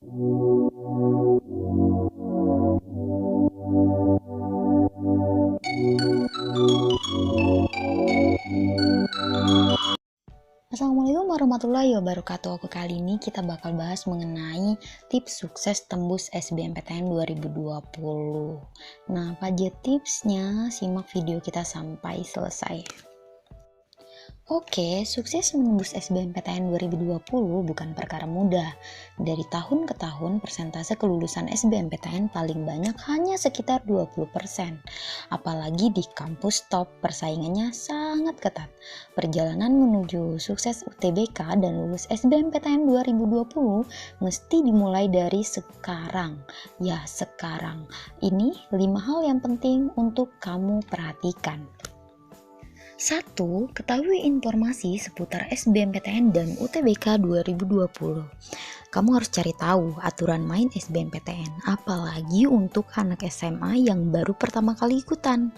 Assalamualaikum warahmatullahi wabarakatuh. Kali ini kita bakal bahas mengenai tips sukses tembus SBMPTN 2020. Nah, apa aja tipsnya? Simak video kita sampai selesai. Oke, sukses menembus SBMPTN 2020 bukan perkara mudah. Dari tahun ke tahun, persentase kelulusan SBMPTN paling banyak hanya sekitar 20%. Apalagi di kampus top, persaingannya sangat ketat. Perjalanan menuju sukses UTBK dan lulus SBMPTN 2020 mesti dimulai dari sekarang. Ya, sekarang. Ini 5 hal yang penting untuk kamu perhatikan. 1. Ketahui informasi seputar SBMPTN dan UTBK 2020. Kamu harus cari tahu aturan main SBMPTN, apalagi untuk anak SMA yang baru pertama kali ikutan.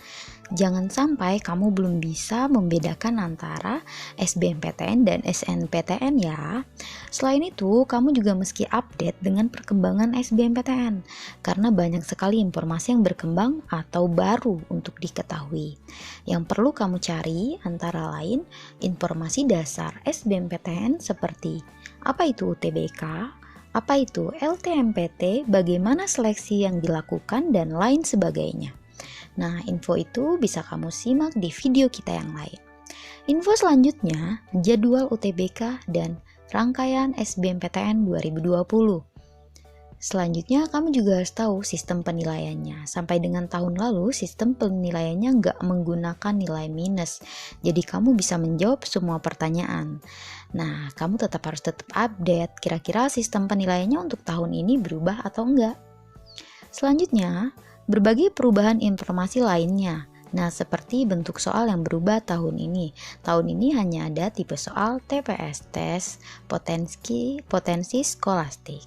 Jangan sampai kamu belum bisa membedakan antara SBMPTN dan SNPTN ya. Selain itu, kamu juga mesti update dengan perkembangan SBMPTN, karena banyak sekali informasi yang berkembang atau baru untuk diketahui. Yang perlu kamu cari antara lain informasi dasar SBMPTN seperti apa itu UTBK, apa itu LTMPT, bagaimana seleksi yang dilakukan, dan lain sebagainya. Nah, info itu bisa kamu simak di video kita yang lain. Info selanjutnya, jadwal UTBK dan rangkaian SBMPTN 2020. Selanjutnya, kamu juga harus tahu sistem penilaiannya. Sampai dengan tahun lalu, sistem penilaiannya nggak menggunakan nilai minus. Jadi, kamu bisa menjawab semua pertanyaan. Nah, kamu harus tetap update. Kira-kira sistem penilaiannya untuk tahun ini berubah atau enggak? Selanjutnya, berbagi perubahan informasi lainnya. Nah, seperti bentuk soal yang berubah tahun ini. Tahun ini hanya ada tipe soal TPS, tes potensi skolastik.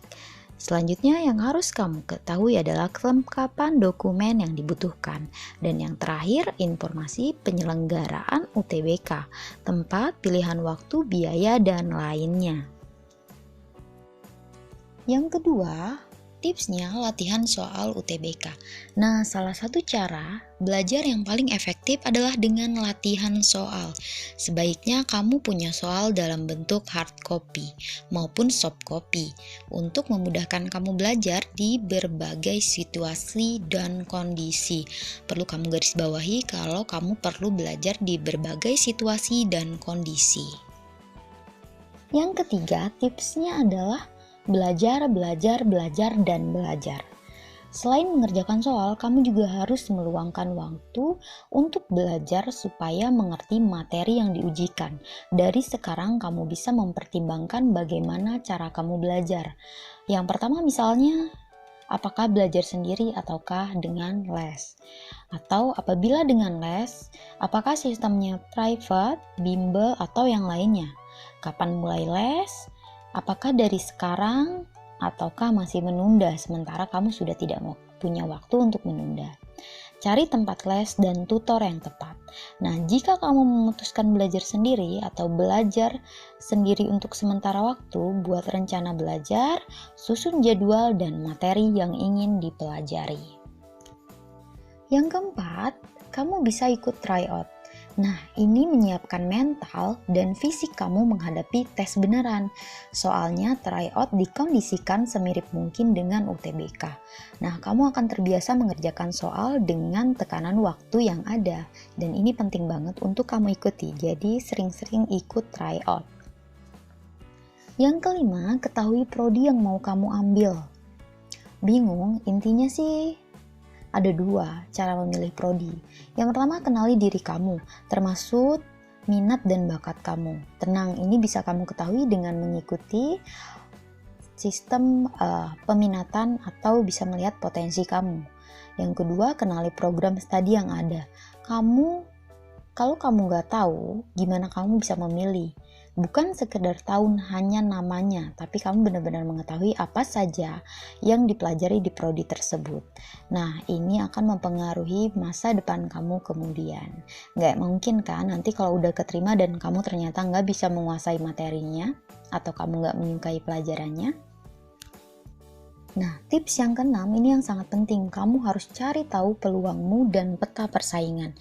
Selanjutnya yang harus kamu ketahui adalah kelengkapan dokumen yang dibutuhkan. Dan yang terakhir, informasi penyelenggaraan UTBK, tempat, pilihan waktu, biaya, dan lainnya. Yang kedua, tipsnya latihan soal UTBK. Nah, salah satu cara belajar yang paling efektif adalah dengan latihan soal. Sebaiknya kamu punya soal dalam bentuk hard copy maupun soft copy untuk memudahkan kamu belajar di berbagai situasi dan kondisi. Perlu kamu garis bawahi kalau kamu perlu belajar di berbagai situasi dan kondisi. Yang ketiga, tipsnya adalah belajar, dan belajar. Selain mengerjakan soal, kamu juga harus meluangkan waktu untuk belajar supaya mengerti materi yang diujikan. Dari sekarang kamu bisa mempertimbangkan bagaimana cara kamu belajar. Yang pertama misalnya, apakah belajar sendiri ataukah dengan les? Atau apabila dengan les, apakah sistemnya private, bimbel, atau yang lainnya? Kapan mulai les? Apakah dari sekarang ataukah masih menunda sementara kamu sudah tidak punya waktu untuk menunda? Cari tempat les dan tutor yang tepat. Nah, jika kamu memutuskan belajar sendiri atau belajar sendiri untuk sementara waktu, buat rencana belajar, susun jadwal dan materi yang ingin dipelajari. Yang keempat, kamu bisa ikut tryout. Nah, ini menyiapkan mental dan fisik kamu menghadapi tes beneran. Soalnya tryout dikondisikan semirip mungkin dengan UTBK. Nah, kamu akan terbiasa mengerjakan soal dengan tekanan waktu yang ada. Dan ini penting banget untuk kamu ikuti, jadi sering-sering ikut tryout. Yang kelima, ketahui prodi yang mau kamu ambil. Bingung? Intinya sih ada dua cara memilih prodi. Yang pertama, kenali diri kamu, termasuk minat dan bakat kamu. Tenang, ini bisa kamu ketahui dengan mengikuti sistem peminatan atau bisa melihat potensi kamu. Yang kedua, kenali program studi yang ada. Kalau kamu nggak tahu, gimana kamu bisa memilih? Bukan sekedar tahu hanya namanya, tapi kamu benar-benar mengetahui apa saja yang dipelajari di prodi tersebut. Nah, ini akan mempengaruhi masa depan kamu kemudian. Nggak mungkin kan nanti kalau udah keterima dan kamu ternyata nggak bisa menguasai materinya, atau kamu nggak menyukai pelajarannya. Nah, tips yang keenam ini yang sangat penting. Kamu harus cari tahu peluangmu dan peta persaingan.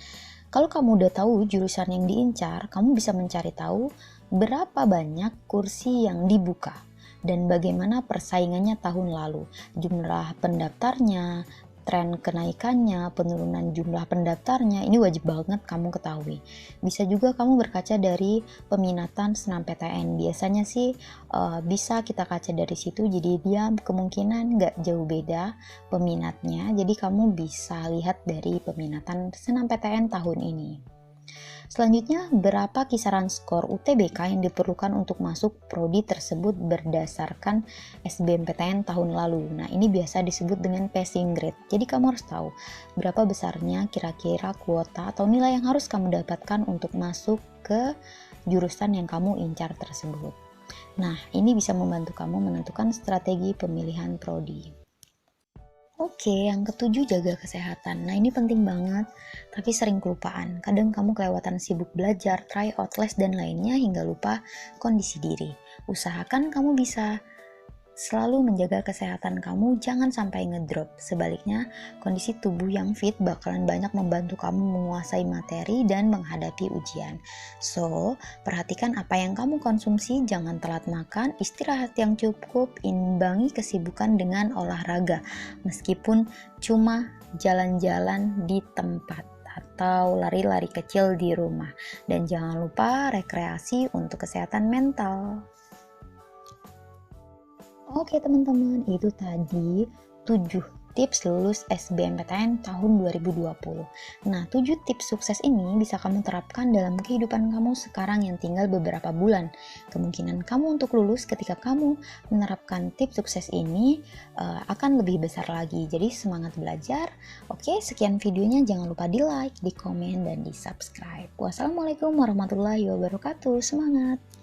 Kalau kamu udah tahu jurusan yang diincar, kamu bisa mencari tahu berapa banyak kursi yang dibuka dan bagaimana persaingannya tahun lalu, jumlah pendaftarnya, tren kenaikannya, penurunan jumlah pendaftarnya, ini wajib banget kamu ketahui. Bisa juga kamu berkaca dari peminatan SNMPTN. Biasanya sih bisa kita kaca dari situ, jadi dia kemungkinan nggak jauh beda peminatnya. Jadi kamu bisa lihat dari peminatan SNMPTN tahun ini. Selanjutnya, berapa kisaran skor UTBK yang diperlukan untuk masuk prodi tersebut berdasarkan SBMPTN tahun lalu. Nah, ini biasa disebut dengan passing grade. Jadi kamu harus tahu berapa besarnya kira-kira kuota atau nilai yang harus kamu dapatkan untuk masuk ke jurusan yang kamu incar tersebut. Nah, ini bisa membantu kamu menentukan strategi pemilihan prodi. Oke, yang ketujuh, jaga kesehatan. Nah, ini penting banget, tapi sering kelupaan. Kadang kamu kelewatan sibuk belajar, try out les, dan lainnya hingga lupa kondisi diri. Usahakan kamu bisa selalu menjaga kesehatan kamu, jangan sampai ngedrop. Sebaliknya, kondisi tubuh yang fit bakalan banyak membantu kamu menguasai materi dan menghadapi ujian. So, perhatikan apa yang kamu konsumsi, jangan telat makan, istirahat yang cukup, imbangi kesibukan dengan olahraga, meskipun cuma jalan-jalan di tempat atau lari-lari kecil di rumah. Dan jangan lupa rekreasi untuk kesehatan mental. Oke teman-teman, itu tadi 7 tips lulus SBMPTN tahun 2020. Nah, 7 tips sukses ini bisa kamu terapkan dalam kehidupan kamu sekarang yang tinggal beberapa bulan. Kemungkinan kamu untuk lulus ketika kamu menerapkan tips sukses ini akan lebih besar lagi. Jadi semangat belajar. Oke, sekian videonya. Jangan lupa di like, di komen, dan di subscribe. Wassalamualaikum warahmatullahi wabarakatuh. Semangat!